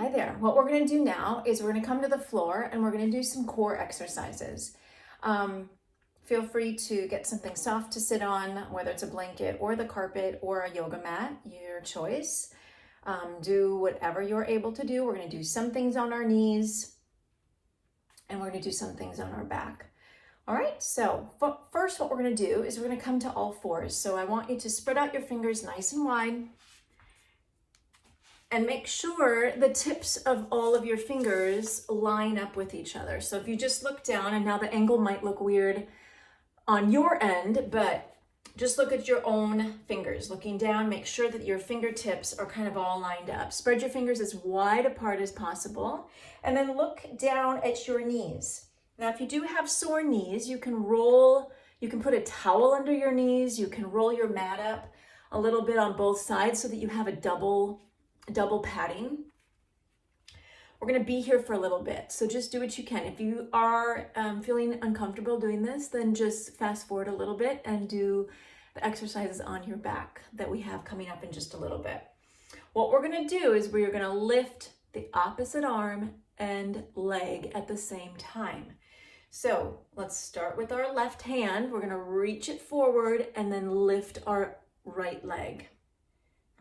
Hi there. What we're going to do now is we're going to come to the floor and we're going to do some core exercises. Feel free to get something soft to sit on, whether it's a blanket or the carpet or a yoga mat, your choice. Do whatever you're able to do. We're going to do some things on our knees and we're going to do some things on our back. All right, so first what we're going to do is we're going to come to all fours. So I want you to spread out your fingers nice and wide. And make sure the tips of all of your fingers line up with each other. So if you just look down, and now the angle might look weird on your end, but just look at your own fingers. Looking down, make sure that your fingertips are kind of all lined up. Spread your fingers as wide apart as possible, and then look down at your knees. Now, if you do have sore knees, you can put a towel under your knees, you can roll your mat up a little bit on both sides so that you have a double padding. We're going to be here for a little bit, so just do what you can. If you are feeling uncomfortable doing this, then just fast forward a little bit and do the exercises on your back that we have coming up in just a little bit. What we're going to do is we're going to lift the opposite arm and leg at the same time. So let's start with our left hand. We're going to reach it forward and then lift our right leg.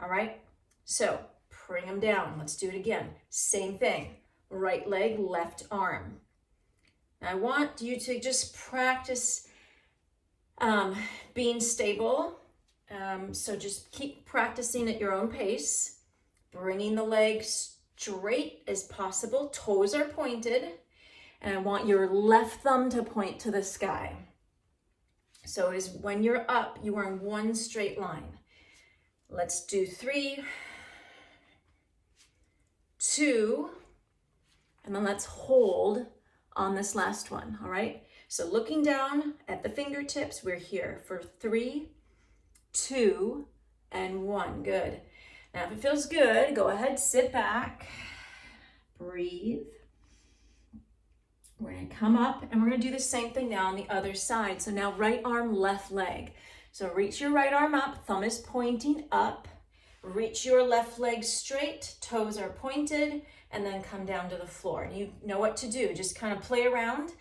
All right, so bring them down. Let's do it again. Same thing. Right leg, left arm. Now I want you to just practice being stable. So just keep practicing at your own pace. Bringing the leg straight as possible. Toes are pointed. And I want your left thumb to point to the sky. So as when you're up, you are in one straight line. Let's do 3, 2, and then let's hold on this last one, all right? So looking down at the fingertips, we're here for 3, 2, and 1, good. Now if it feels good, go ahead, sit back, breathe. We're gonna come up and we're gonna do the same thing now on the other side. So now right arm, left leg. So reach your right arm up, thumb is pointing up. Reach your left leg straight, toes are pointed, and then come down to the floor. And you know what to do, just kind of play around.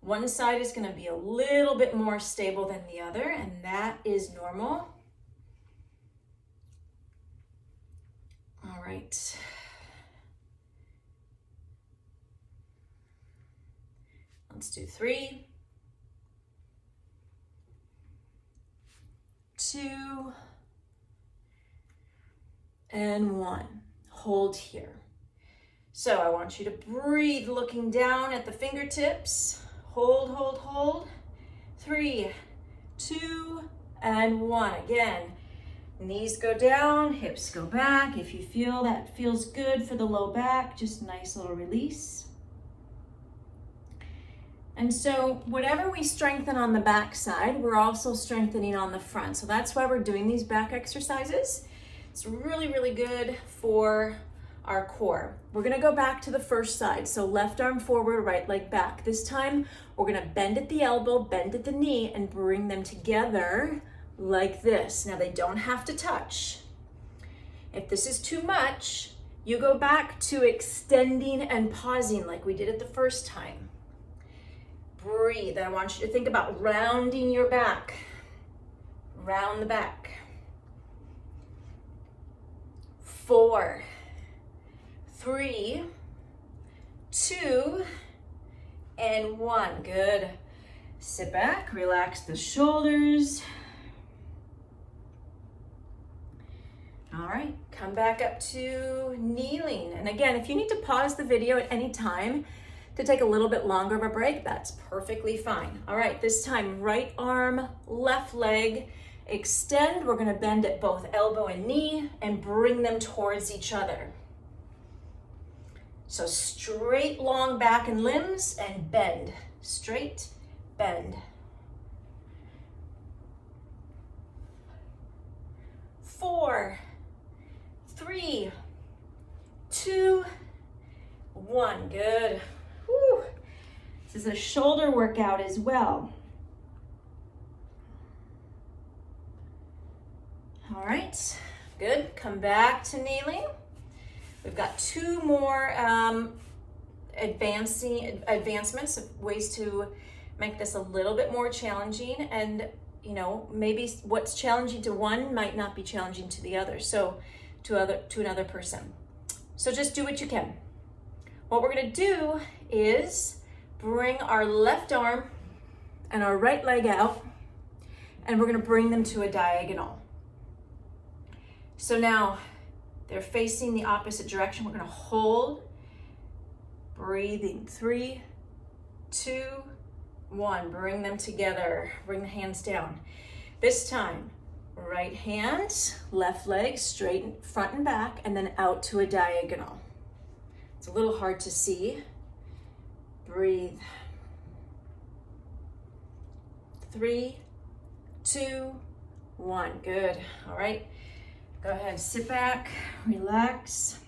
One side is gonna be a little bit more stable than the other, and that is normal. All right. Let's do 3, 2, and 1. Hold here. So I want you to breathe looking down at the fingertips. Hold, hold, hold. 3, 2, and 1. Again, knees go down, hips go back. If you feel that feels good for the low back, just a nice little release. And so whatever we strengthen on the back side, we're also strengthening on the front. So that's why we're doing these back exercises. It's really, really good for our core. We're gonna go back to the first side. So left arm forward, right leg back. This time, we're gonna bend at the elbow, bend at the knee, and bring them together like this. Now they don't have to touch. If this is too much, you go back to extending and pausing like we did it the first time. Breathe. I want you to think about rounding your back. Round the back. 4, 3, 2, and 1. Good. Sit back, relax the shoulders. All right, come back up to kneeling. And again, if you need to pause the video at any time to take a little bit longer of a break, that's perfectly fine. All right, this time, right arm, left leg, extend. We're gonna bend at both elbow and knee and bring them towards each other. So straight, long back and limbs and bend. Straight, bend. 4, 3, 2, 1. Good. Whew. This is a shoulder workout as well. All right, good. Come back to kneeling. We've got two more advancements of ways to make this a little bit more challenging. And you know, maybe what's challenging to one might not be challenging to the other, so to another person. So just do what you can. What we're gonna do is bring our left arm and our right leg out, and we're gonna bring them to a diagonal. So now they're facing the opposite direction. We're gonna hold, breathing, 3, 2, 1. Bring them together, bring the hands down. This time, right hand, left leg, straight front and back, and then out to a diagonal. It's a little hard to see. Breathe. 3, 2, 1. Good. All right. Go ahead, sit back, relax.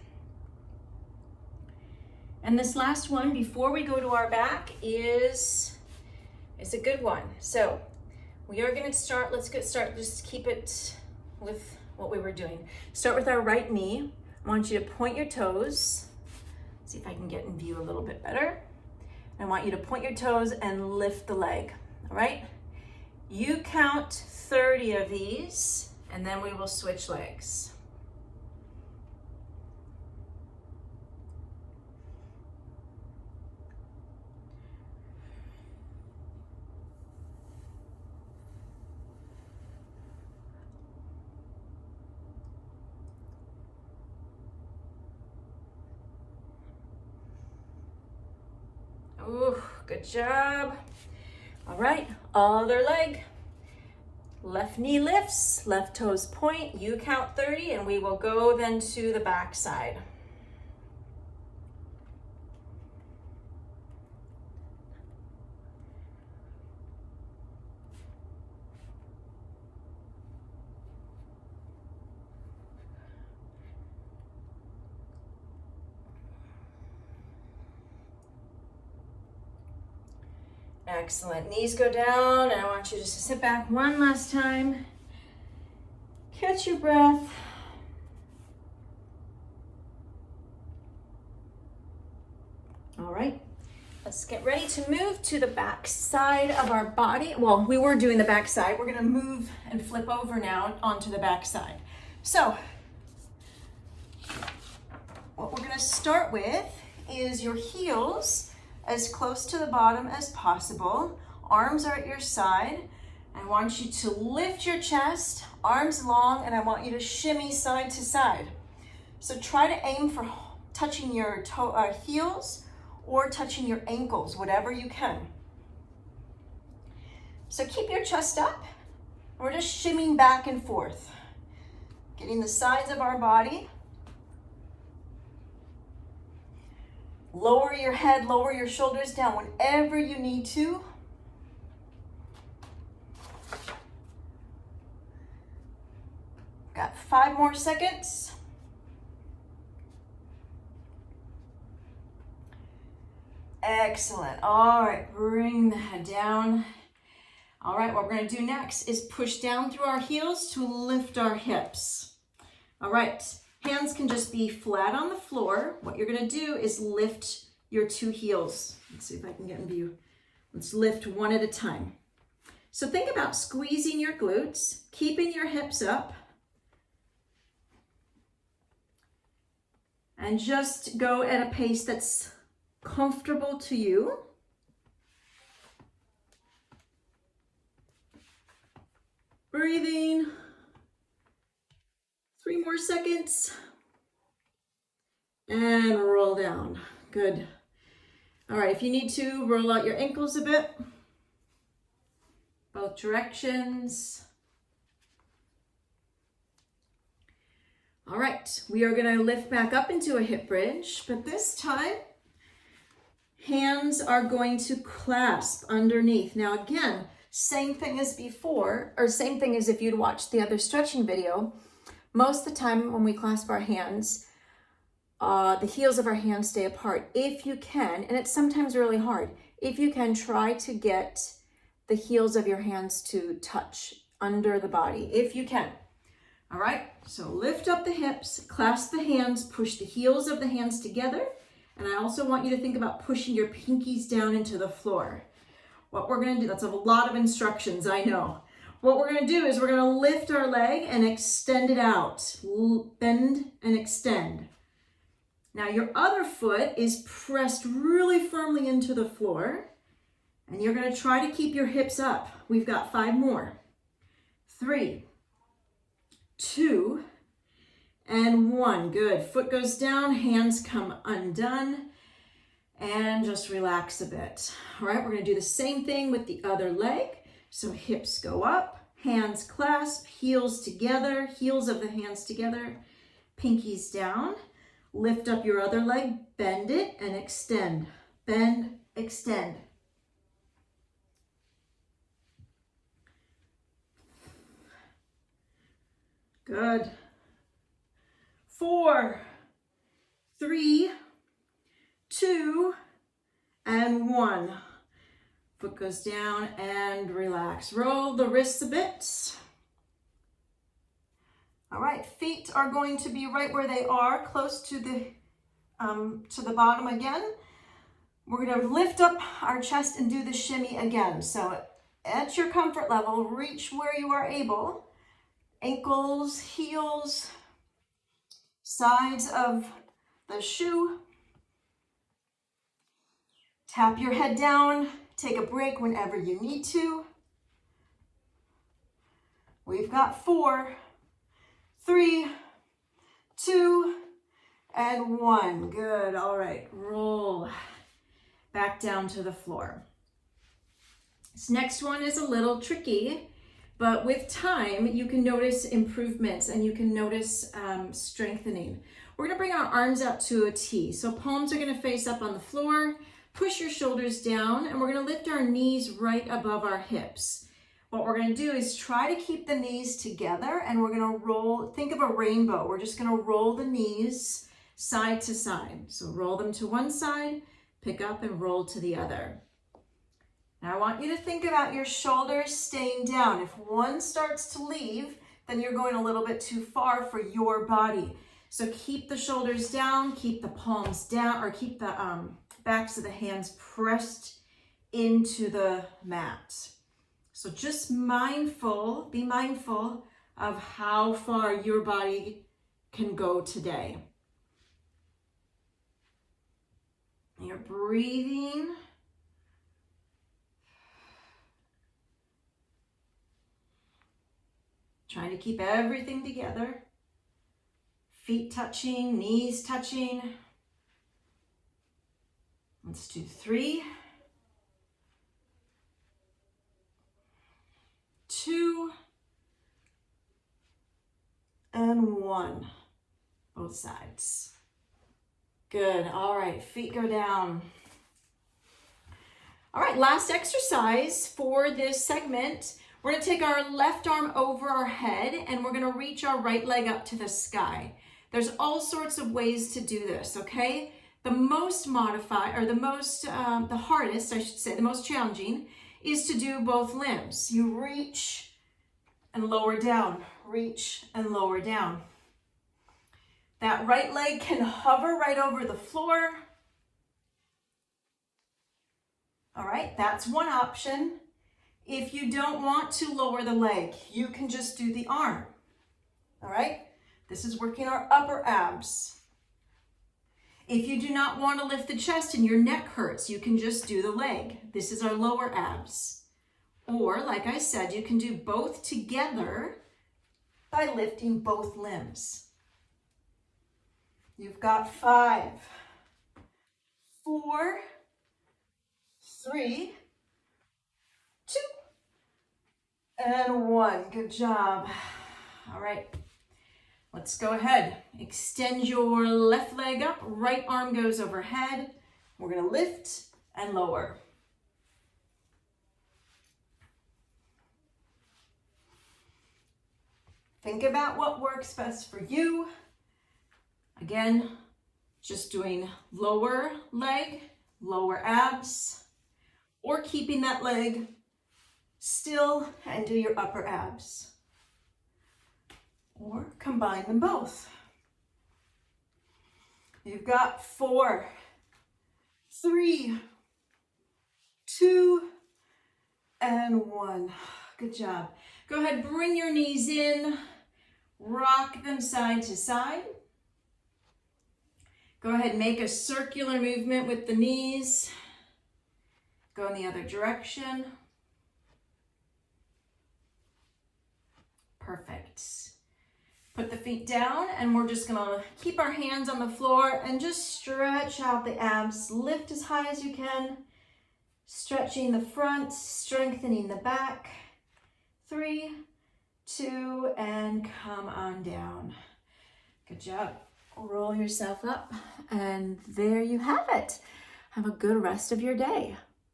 And this last one before we go to our back is a good one. So we are going to start, let's get started, just keep it with what we were doing. Start with our right knee. I want you to point your toes. See if I can get in view a little bit better. I want you to point your toes and lift the leg, all right? You count 30 of these, and then we will switch legs. Ooh, good job. All right, other leg. Left knee lifts, left toes point, you count 30, and we will go then to the back side. Excellent. Knees go down, and I want you just to sit back one last time. Catch your breath. All right. Let's get ready to move to the back side of our body. Well, we were doing the back side. We're going to move and flip over now onto the back side. So, what we're going to start with is your heels as close to the bottom as possible. Arms are at your side. I want you to lift your chest, arms long, and I want you to shimmy side to side. So try to aim for touching your heels or touching your ankles, whatever you can. So keep your chest up. We're just shimmying back and forth, getting the sides of our body. Lower your head, lower your shoulders down whenever you need to. Got 5 more seconds. Excellent. All right, bring the head down. All right, what we're going to do next is push down through our heels to lift our hips. All right. Hands can just be flat on the floor. What you're going to do is lift your 2 heels. Let's see if I can get in view. Let's lift one at a time. So think about squeezing your glutes, keeping your hips up, and just go at a pace that's comfortable to you. Breathing. 3 more seconds. And roll down. Good. All right, if you need to, roll out your ankles a bit. Both directions. All right, we are going to lift back up into a hip bridge, but this time, hands are going to clasp underneath. Now again, same thing as before, or same thing as if you'd watched the other stretching video. Most of the time when we clasp our hands, the heels of our hands stay apart. If you can, and it's sometimes really hard, if you can, try to get the heels of your hands to touch under the body, if you can. All right, so lift up the hips, clasp the hands, push the heels of the hands together. And I also want you to think about pushing your pinkies down into the floor. What we're gonna do, that's a lot of instructions, I know. What we're gonna do is we're gonna lift our leg and extend it out. Bend and extend. Now your other foot is pressed really firmly into the floor, and you're gonna try to keep your hips up. We've got 5 more. 3, 2, and 1. Good. Foot goes down, hands come undone, and just relax a bit. All right, we're going to do the same thing with the other leg. So hips go up, hands clasp, heels together, heels of the hands together, pinkies down. Lift up your other leg, bend it, and extend. Bend, extend. Good. 4, 3, 2, and 1. Foot goes down and relax. Roll the wrists a bit. All right, feet are going to be right where they are, close to the bottom again. We're going to lift up our chest and do the shimmy again. So at your comfort level, reach where you are able. Ankles, heels, sides of the shoe. Tap your head down. Take a break whenever you need to. We've got 4, 3, 2, and 1. Good. All right. Roll back down to the floor. This next one is a little tricky, but with time, you can notice improvements and you can notice strengthening. We're going to bring our arms out to a T. So palms are going to face up on the floor. Push your shoulders down, and we're going to lift our knees right above our hips. What we're going to do is try to keep the knees together, and we're going to roll. Think of a rainbow. We're just going to roll the knees side to side. So roll them to one side, pick up, and roll to the other. Now I want you to think about your shoulders staying down. If one starts to leave, then you're going a little bit too far for your body. So keep the shoulders down, keep the palms down, or keep the backs of the hands pressed into the mat. So just be mindful of how far your body can go today. You're breathing. Trying to keep everything together. Feet touching, knees touching. Let's do 3, 2, and 1. Both sides. Good. All right, feet go down. All right, last exercise for this segment. We're going to take our left arm over our head and we're going to reach our right leg up to the sky. There's all sorts of ways to do this, okay? The most the hardest, I should say, the most challenging is to do both limbs. You reach and lower down, reach and lower down. That right leg can hover right over the floor. All right, that's one option. If you don't want to lower the leg, you can just do the arm. All right, this is working our upper abs. If you do not want to lift the chest and your neck hurts, you can just do the leg. This is our lower abs. Or, like I said, you can do both together by lifting both limbs. You've got 5, 4, 3, 2, and 1. Good job. All right. Let's go ahead. Extend your left leg up, right arm goes overhead. We're going to lift and lower. Think about what works best for you. Again, just doing lower leg, lower abs, or keeping that leg still and do your upper abs. or combine them both. You've got 4, 3, 2, and 1. Good job. Go ahead, bring your knees in, rock them side to side. Go ahead, make a circular movement with the knees. Go in the other direction. Perfect. Put the feet down, and we're just gonna keep our hands on the floor and just stretch out the abs. Lift as high as you can. Stretching the front, strengthening the back. 3, 2, and come on down. Good job. Roll yourself up, and there you have it. Have a good rest of your day.